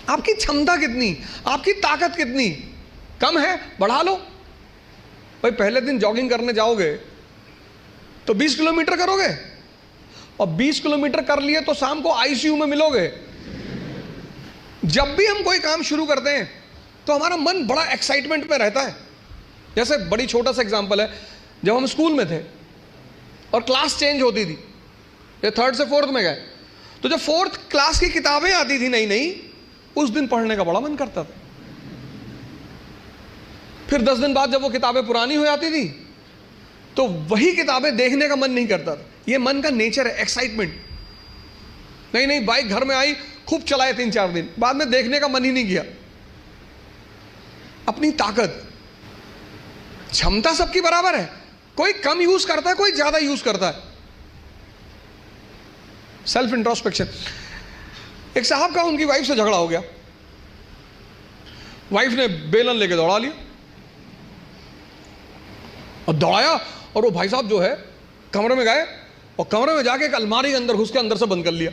आपकी क्षमता कितनी, आपकी ताकत कितनी कम है, बढ़ा लो भाई। पहले दिन जॉगिंग करने जाओगे तो 20 किलोमीटर करोगे, और 20 किलोमीटर कर लिए तो शाम को आईसीयू में मिलोगे। जब भी हम कोई काम शुरू करते हैं तो हमारा मन बड़ा एक्साइटमेंट में रहता है। जैसे बड़ी छोटा सा एग्जांपल है, जब हम स्कूल में थे और क्लास चेंज होती थी, ये 3rd से 4th में गए, तो जब 4th क्लास की किताबें आती थी नई नई, उस दिन पढ़ने का बड़ा मन करता था। फिर 10 दिन बाद जब वो किताबें पुरानी हो जाती थी तो वही किताबें देखने का मन नहीं करता था। ये मन का नेचर है, एक्साइटमेंट। नहीं नहीं, बाइक घर में आई, खूब चलाए 3-4 दिन, बाद में देखने का मन ही नहीं किया। अपनी ताकत, क्षमता सबकी बराबर है, कोई कम यूज करता है, कोई ज्यादा यूज करता है। Self introspection. एक साहब का उनकी वाइफ से झगड़ा हो गया, वाइफ ने बेलन लेके दौड़ा लिया और दौड़ाया, और वो भाई साहब जो है कमरे में गए और कमरे में जाके एक अलमारी के अंदर घुस के अंदर से बंद कर लिया।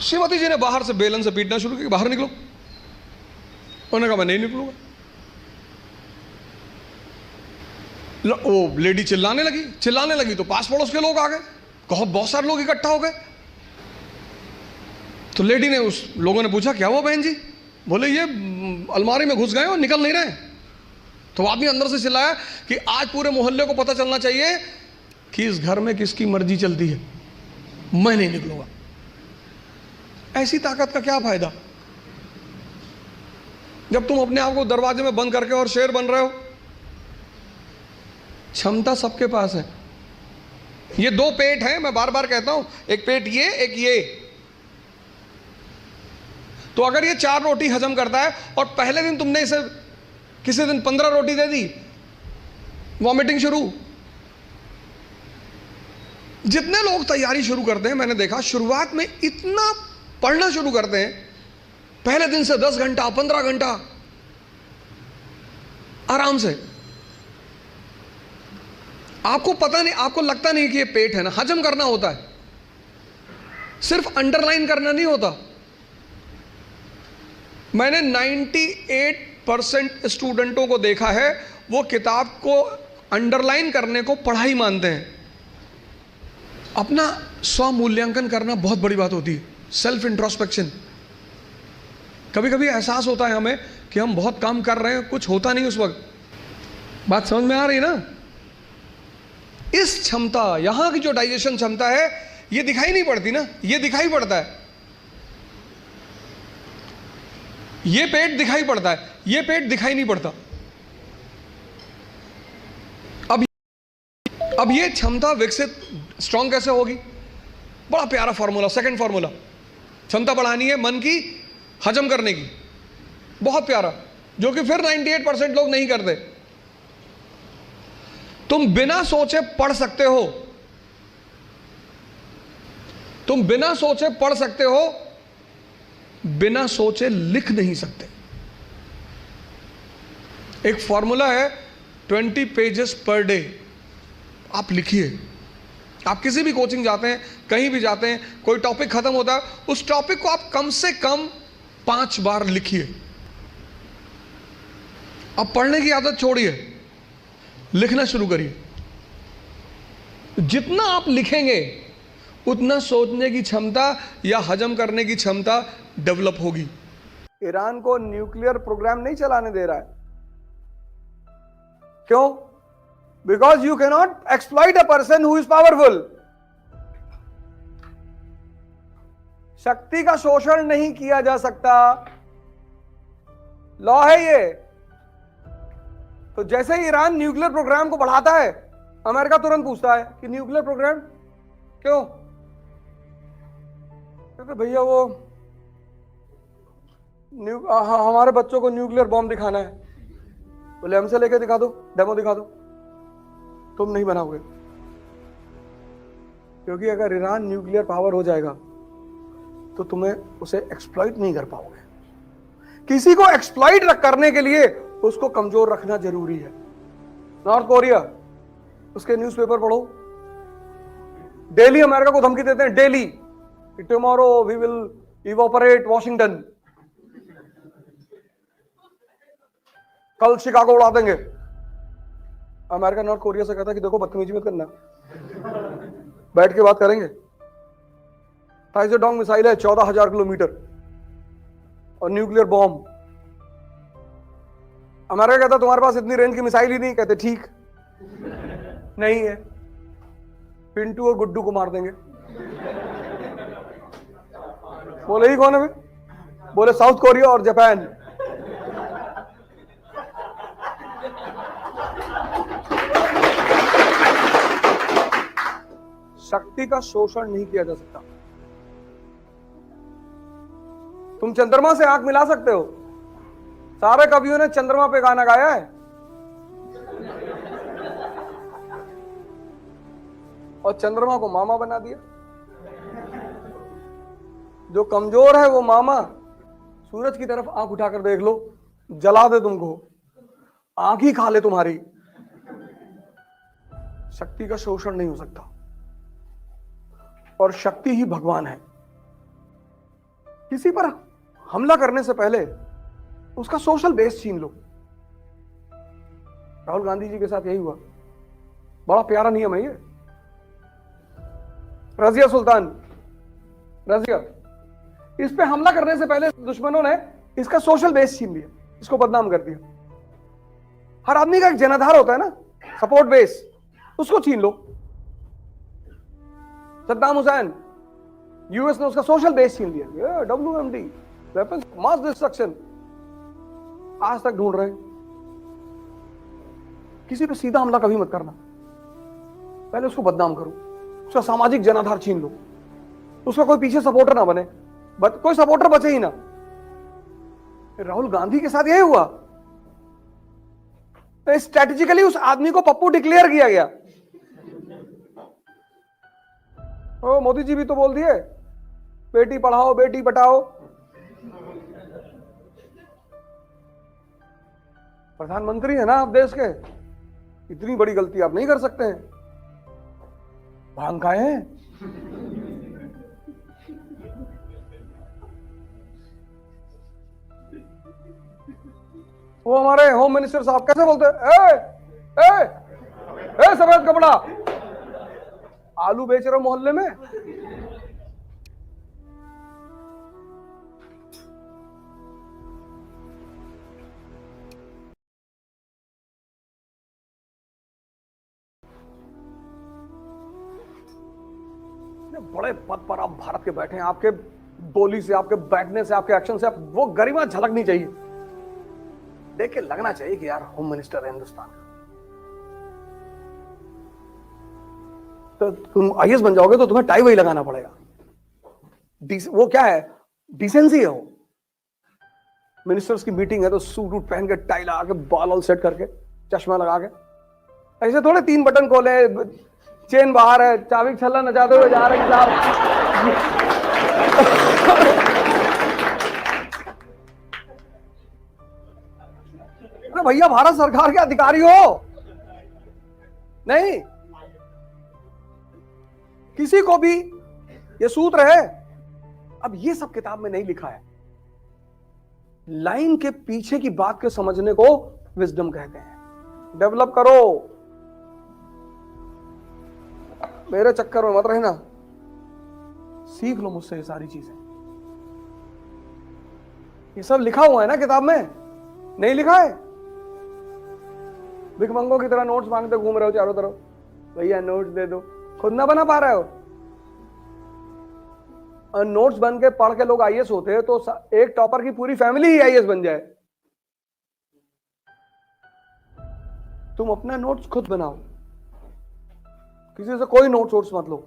श्रीमती जी ने बाहर से बेलन से पीटना शुरू किया, बाहर निकलो। उन्होंने कहा मैं नहीं निकलूंगा। वो लेडी चिल्लाने लगी तो पास पड़ोस के लोग आ गए, बहुत सारे लोग इकट्ठा हो गए। तो लेडी ने, उस लोगों ने पूछा क्या हुआ बहन जी? बोले ये अलमारी में घुस गए और निकल नहीं रहे। तो आदमी अंदर से चिल्लाया कि आज पूरे मोहल्ले को पता चलना चाहिए कि इस घर में किसकी मर्जी चलती है, मैं नहीं निकलूंगा। ऐसी ताकत का क्या फायदा जब तुम अपने आप को दरवाजे में बंद करके और शेर बन रहे हो। क्षमता सबके पास है। ये 2 पेट हैं, मैं बार बार कहता हूं, एक पेट ये, एक ये। तो अगर ये 4 रोटी हजम करता है और पहले दिन तुमने इसे किसी दिन 15 रोटी दे दी, वॉमिटिंग शुरू। जितने लोग तैयारी शुरू करते हैं, मैंने देखा शुरुआत में इतना पढ़ना शुरू करते हैं, पहले दिन से 10 घंटा 15 घंटा आराम से। आपको पता नहीं, आपको लगता नहीं कि ये पेट है ना, हजम करना होता है, सिर्फ अंडरलाइन करना नहीं होता। मैंने 98% स्टूडेंटों को देखा है, वो किताब को अंडरलाइन करने को पढ़ाई मानते हैं। अपना स्व मूल्यांकन करना बहुत बड़ी बात होती है, सेल्फ इंट्रोस्पेक्शन। कभी कभी एहसास होता है हमें कि हम बहुत काम कर रहे हैं, कुछ होता नहीं उस वक्त। बात समझ में आ रही ना? इस क्षमता, यहां की जो डाइजेशन क्षमता है, ये दिखाई नहीं पड़ती ना, ये दिखाई पड़ता है। ये पेट दिखाई पड़ता है, ये पेट दिखाई नहीं पड़ता। अब ये क्षमता विकसित, स्ट्रांग कैसे होगी? बड़ा प्यारा फॉर्मूला, सेकंड फॉर्मूला। क्षमता बढ़ानी है मन की, हजम करने की, बहुत प्यारा, जो कि फिर 98% लोग नहीं करते। तुम बिना सोचे पढ़ सकते हो, तुम बिना सोचे पढ़ सकते हो, बिना सोचे लिख नहीं सकते। एक फॉर्मूला है 20 पेजेस पर डे। आप लिखिए। आप किसी भी कोचिंग जाते हैं, कहीं भी जाते हैं, कोई टॉपिक खत्म होता है, उस टॉपिक को आप कम से कम 5 बार लिखिए। अब पढ़ने की आदत छोड़िए, लिखना शुरू करिए। जितना आप लिखेंगे उतना सोचने की क्षमता या हजम करने की क्षमता डेवलप होगी। ईरान को न्यूक्लियर प्रोग्राम नहीं चलाने दे रहा है। क्यों? Because you can not exploit a person who is powerful. शक्ति का शोषण नहीं किया जा सकता, लॉ है ये। तो जैसे ही ईरान न्यूक्लियर प्रोग्राम को बढ़ाता है, अमेरिका तुरंत पूछता है कि न्यूक्लियर प्रोग्राम क्यों? कहते भैया वो हमारे बच्चों को न्यूक्लियर बॉम्ब दिखाना है। बोले हमसे लेके दिखा दो, डेमो दिखा दो। तुम नहीं बनाओगे, क्योंकि अगर ईरान न्यूक्लियर पावर हो जाएगा तो तुम्हें उसे एक्सप्लॉइट नहीं कर पाओगे। किसी को एक्सप्लॉइट करने के लिए उसको कमजोर रखना जरूरी है। नॉर्थ कोरिया, उसके न्यूज़पेपर पढ़ो, डेली अमेरिका को धमकी देते हैं, daily, tomorrow we will evaporate Washington, कल शिकागो उड़ा देंगे। अमेरिका नॉर्थ कोरिया से कहता है कि देखो बदतमीजी मत करना, बैठ के बात करेंगे। टाइजोडोंग मिसाइल है 14,000 किलोमीटर और न्यूक्लियर बॉम्ब। अमेरिका कहता तुम्हारे पास इतनी रेंज की मिसाइल ही नहीं, कहते ठीक नहीं है, पिंटू और गुड्डू को मार देंगे। बोले ही कौन है? बोले साउथ कोरिया और जापान। शक्ति का शोषण नहीं किया जा सकता। तुम चंद्रमा से आंख मिला सकते हो, सारे कवियों ने चंद्रमा पे गाना गाया है, और चंद्रमा को मामा बना दिया। जो कमजोर है वो मामा, सूरज की तरफ आंख उठाकर देख लो, जला दे तुमको, आंख ही खा ले तुम्हारी। शक्ति का शोषण नहीं हो सकता, और शक्ति ही भगवान है। किसी पर हमला करने से पहले उसका सोशल बेस छीन लो। राहुल गांधी जी के साथ यही हुआ, बड़ा प्यारा नियम है ये। रजिया सुल्तान, रजिया, इस पे हमला करने से पहले दुश्मनों ने इसका सोशल बेस छीन लिया, इसको बदनाम कर दिया। हर आदमी का एक जनाधार होता है ना, सपोर्ट बेस, उसको छीन लो। सद्दाम हुसैन, यूएस ने उसका सोशल बेस छीन लिया, WMD, वेपन्स मास डिस्ट्रक्शन, आज तक ढूंढ रहे हैं। किसी पे सीधा हमला कभी मत करना, पहले उसको बदनाम करो, उसका सामाजिक जनाधार छीन लो, उसका कोई पीछे सपोर्टर ना बने, कोई सपोर्टर बचे ही ना। राहुल गांधी के साथ यही हुआ, स्ट्रेटेजिकली उस आदमी को पप्पू डिक्लेयर किया गया। ओ मोदी जी भी तो बोल दिए बेटी पढ़ाओ बेटी बचाओ। प्रधानमंत्री है ना आप देश के, इतनी बड़ी गलती आप नहीं कर सकते हैं। भांग खाए हैं? वो हमारे होम मिनिस्टर साहब कैसे बोलते हैं, ए सफेद कपड़ा, आलू बेच रहे हो मोहल्ले में? बड़े पद पर आप भारत के बैठे हैं, आपके बोली से, आपके बैठने से, आपके एक्शन से वो गरिमा झलकनी चाहिए, देख के लगना चाहिए कि यार होम मिनिस्टर है हिंदुस्तान का। तो तुम आईएएस बन जाओगे तो तुम्हें टाई वही लगाना पड़ेगा। वो क्या है, डिसेंसी है वो। मिनिस्टर्स की मीटिंग है तो सूट वूट पहन के, टाई लगा के, बाल ऑल सेट करके, चश्मा लगा के, ऐसे थोड़े 3 बटन खोले, चेन बाहर है, चाबी छल्ला नचाते हुए जा रहे हैं साहब। अरे भैया भारत सरकार के अधिकारी हो, नहीं किसी को भी ये सूत्र है। अब ये सब किताब में नहीं लिखा है, लाइन के पीछे की बात के समझने को विजडम कहते हैं। डेवलप करो, मेरे चक्कर में मत रहना, सीख लो मुझसे ये सारी चीजें। ये सब लिखा हुआ है ना किताब में, नहीं लिखा है? भिखमंगों की तरह नोट्स मांगते घूम रहे हो चारों तरफ, भैया नोट्स दे दो, खुद ना बना पा रहे हो। और नोट्स बन के पढ़ के लोग आईएएस होते हैं तो एक टॉपर की पूरी फैमिली ही आईएएस बन जाए। तुम अपना नोट्स खुद बनाओ, किसी से कोई नोट्स वोट्स मत लो।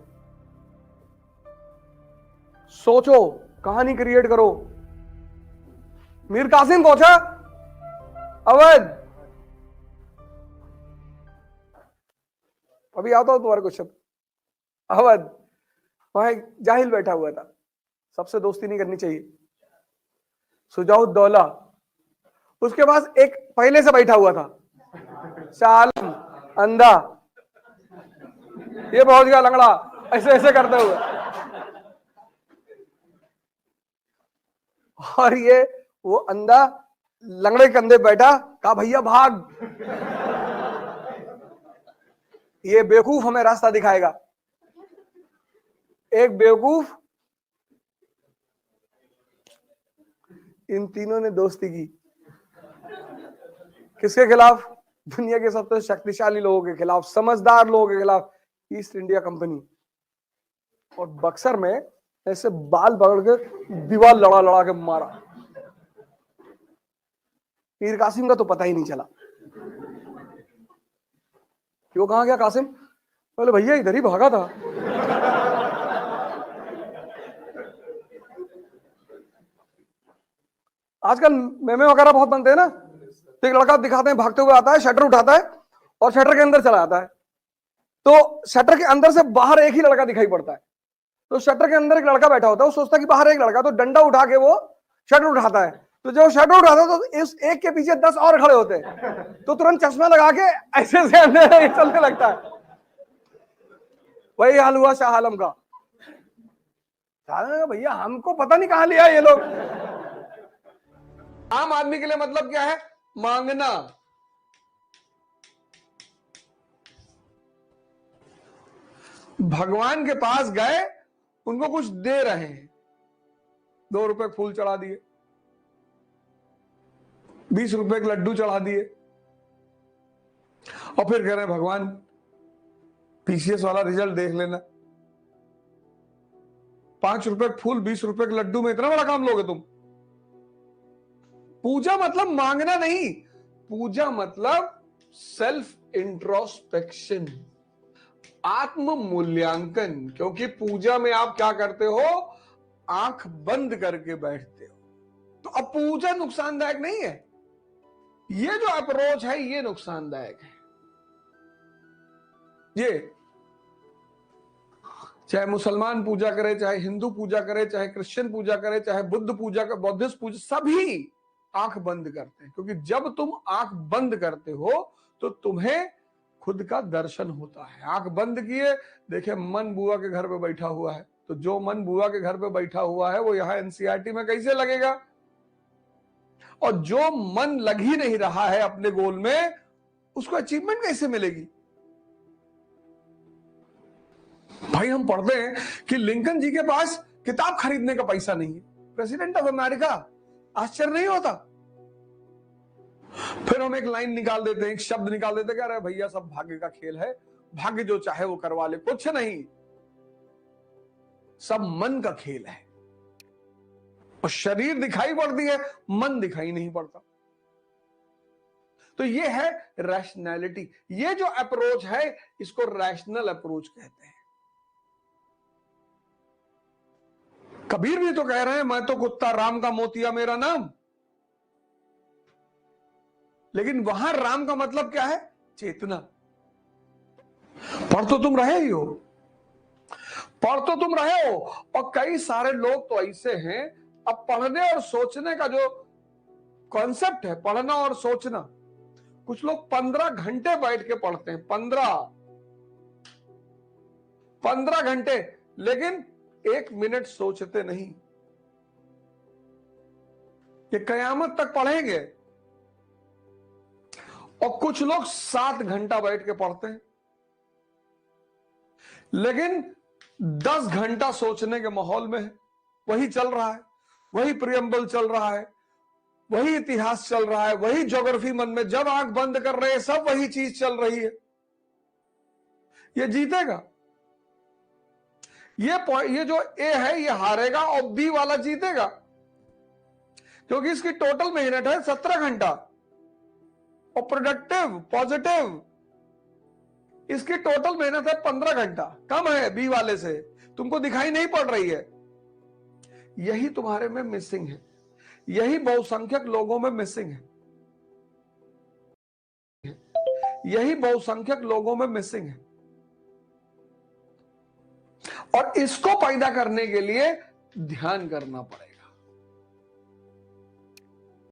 सोचो, कहानी क्रिएट करो। मीर कासिम पहुंचा अवध, अभी आता हूं तुम्हारे कुछ शब्द। अवध, वहां एक जाहिल बैठा हुआ था, सबसे दोस्ती नहीं करनी चाहिए, सुजाउद्दौला। उसके पास एक पहले से बैठा हुआ था, शालम अंधा, ये पहुंच गया लंगड़ा, ऐसे ऐसे करते हुए। और ये वो अंधा लंगड़े कंधे बैठा, कहा भैया भाग, ये बेवकूफ हमें रास्ता दिखाएगा। एक बेवकूफ, इन तीनों ने दोस्ती की किसके खिलाफ? दुनिया के सबसे शक्तिशाली लोगों के खिलाफ, समझदार लोगों के खिलाफ, ईस्ट इंडिया कंपनी। और बक्सर में ऐसे बाल पकड़ के दीवार लड़ा लड़ा के मारा। मीर कासिम का तो पता ही नहीं चला कि वो कहां गया कासिम। बोले भैया इधर ही भागा था। आजकल मेमे वगैरह बहुत बनते हैं ना, तो एक लड़का दिखाते हैं भागते हुए आता है, शटर उठाता है और शटर के अंदर चला जाता है। तो शटर के अंदर से बाहर एक ही लड़का दिखाई पड़ता है। तो शटर के अंदर एक लड़का बैठा होता है, वो सोचता है कि बाहर एक लड़का, तो डंडा उठा के वो शटर उठाता है। तो जब शटर उठाता है तो इस एक के पीछे 10 और खड़े होते हैं, तो तुरंत चश्मा लगा के ऐसे से अंदर चलने लगता है। वही हाल हुआ शाह आलम का। शाह आलम का भैया हमको पता नहीं कहां लिया ये लोग। आम आदमी के लिए मतलब क्या है? मांगना। भगवान के पास गए, उनको कुछ दे रहे हैं, 2 रुपए फूल चढ़ा दिए, 20 रुपए के लड्डू चढ़ा दिए, और फिर कह रहे हैं भगवान पीसीएस वाला रिजल्ट देख लेना। 5 रुपए फूल 20 रुपए के लड्डू में इतना बड़ा काम लोगे तुम? पूजा मतलब मांगना नहीं, पूजा मतलब सेल्फ इंट्रोस्पेक्शन, आत्म मूल्यांकन। क्योंकि पूजा में आप क्या करते हो? आंख बंद करके बैठते हो। तो अब पूजा नुकसानदायक नहीं है, ये जो अप्रोच है ये नुकसानदायक है। ये चाहे मुसलमान पूजा करे, चाहे हिंदू पूजा करे, चाहे क्रिश्चियन पूजा करे, चाहे बुद्ध पूजा करे, बौद्धिस्ट पूजा, सभी आंख बंद करते हैं। क्योंकि जब तुम आंख बंद करते हो तो तुम्हें खुद का दर्शन होता है। आंख बंद किए, देखे मन बुआ के घर पे बैठा हुआ है, तो जो मन बुआ के घर पे बैठा हुआ है वो यहां एनसीईआरटी में कैसे लगेगा? और जो मन लग ही नहीं रहा है अपने गोल में, उसको अचीवमेंट कैसे मिलेगी? भाई हम पढ़ते हैं कि लिंकन जी के पास किताब खरीदने का पैसा नहीं है, प्रेसिडेंट ऑफ अमेरिका। आश्चर्य नहीं होता? फिर हम एक लाइन निकाल देते हैं, एक शब्द निकाल देते हैं, अरे भैया सब भाग्य का खेल है, भाग्य जो चाहे वो करवा ले। कुछ नहीं, सब मन का खेल है। और शरीर दिखाई पड़ती है, मन दिखाई नहीं पड़ता। तो ये है रैशनैलिटी। ये जो अप्रोच है इसको रैशनल अप्रोच कहते हैं। कबीर भी तो कह रहे हैं, मैं तो कुत्ता राम का मोतिया मेरा नाम। लेकिन वहां राम का मतलब क्या है? चेतना। पढ़ तो तुम रहे ही हो, पढ़ तो तुम रहे हो। और कई सारे लोग तो ऐसे हैं, अब पढ़ने और सोचने का जो कॉन्सेप्ट है, पढ़ना और सोचना, कुछ लोग 15 घंटे बैठ के पढ़ते हैं, 15 घंटे, लेकिन 1 मिनट सोचते नहीं। ये कयामत तक पढ़ेंगे। और कुछ लोग 7 घंटा बैठ के पढ़ते हैं, लेकिन 10 घंटा सोचने के माहौल में है। वही चल रहा है, वही प्रियम्बल चल रहा है, वही इतिहास चल रहा है, वही ज्योग्राफी मन में, जब आंख बंद कर रहे हैं सब वही चीज चल रही है। ये जीतेगा? ये जो ए है ये हारेगा और बी वाला जीतेगा, क्योंकि इसकी टोटल मेहनत है 17 घंटा और प्रोडक्टिव पॉजिटिव इसकी टोटल मेहनत है 15 घंटा। कम है बी वाले से, तुमको दिखाई नहीं पड़ रही है। यही तुम्हारे में मिसिंग है, यही बहुसंख्यक लोगों में मिसिंग है, यही बहुसंख्यक लोगों में मिसिंग है। और इसको पैदा करने के लिए ध्यान करना पड़ेगा।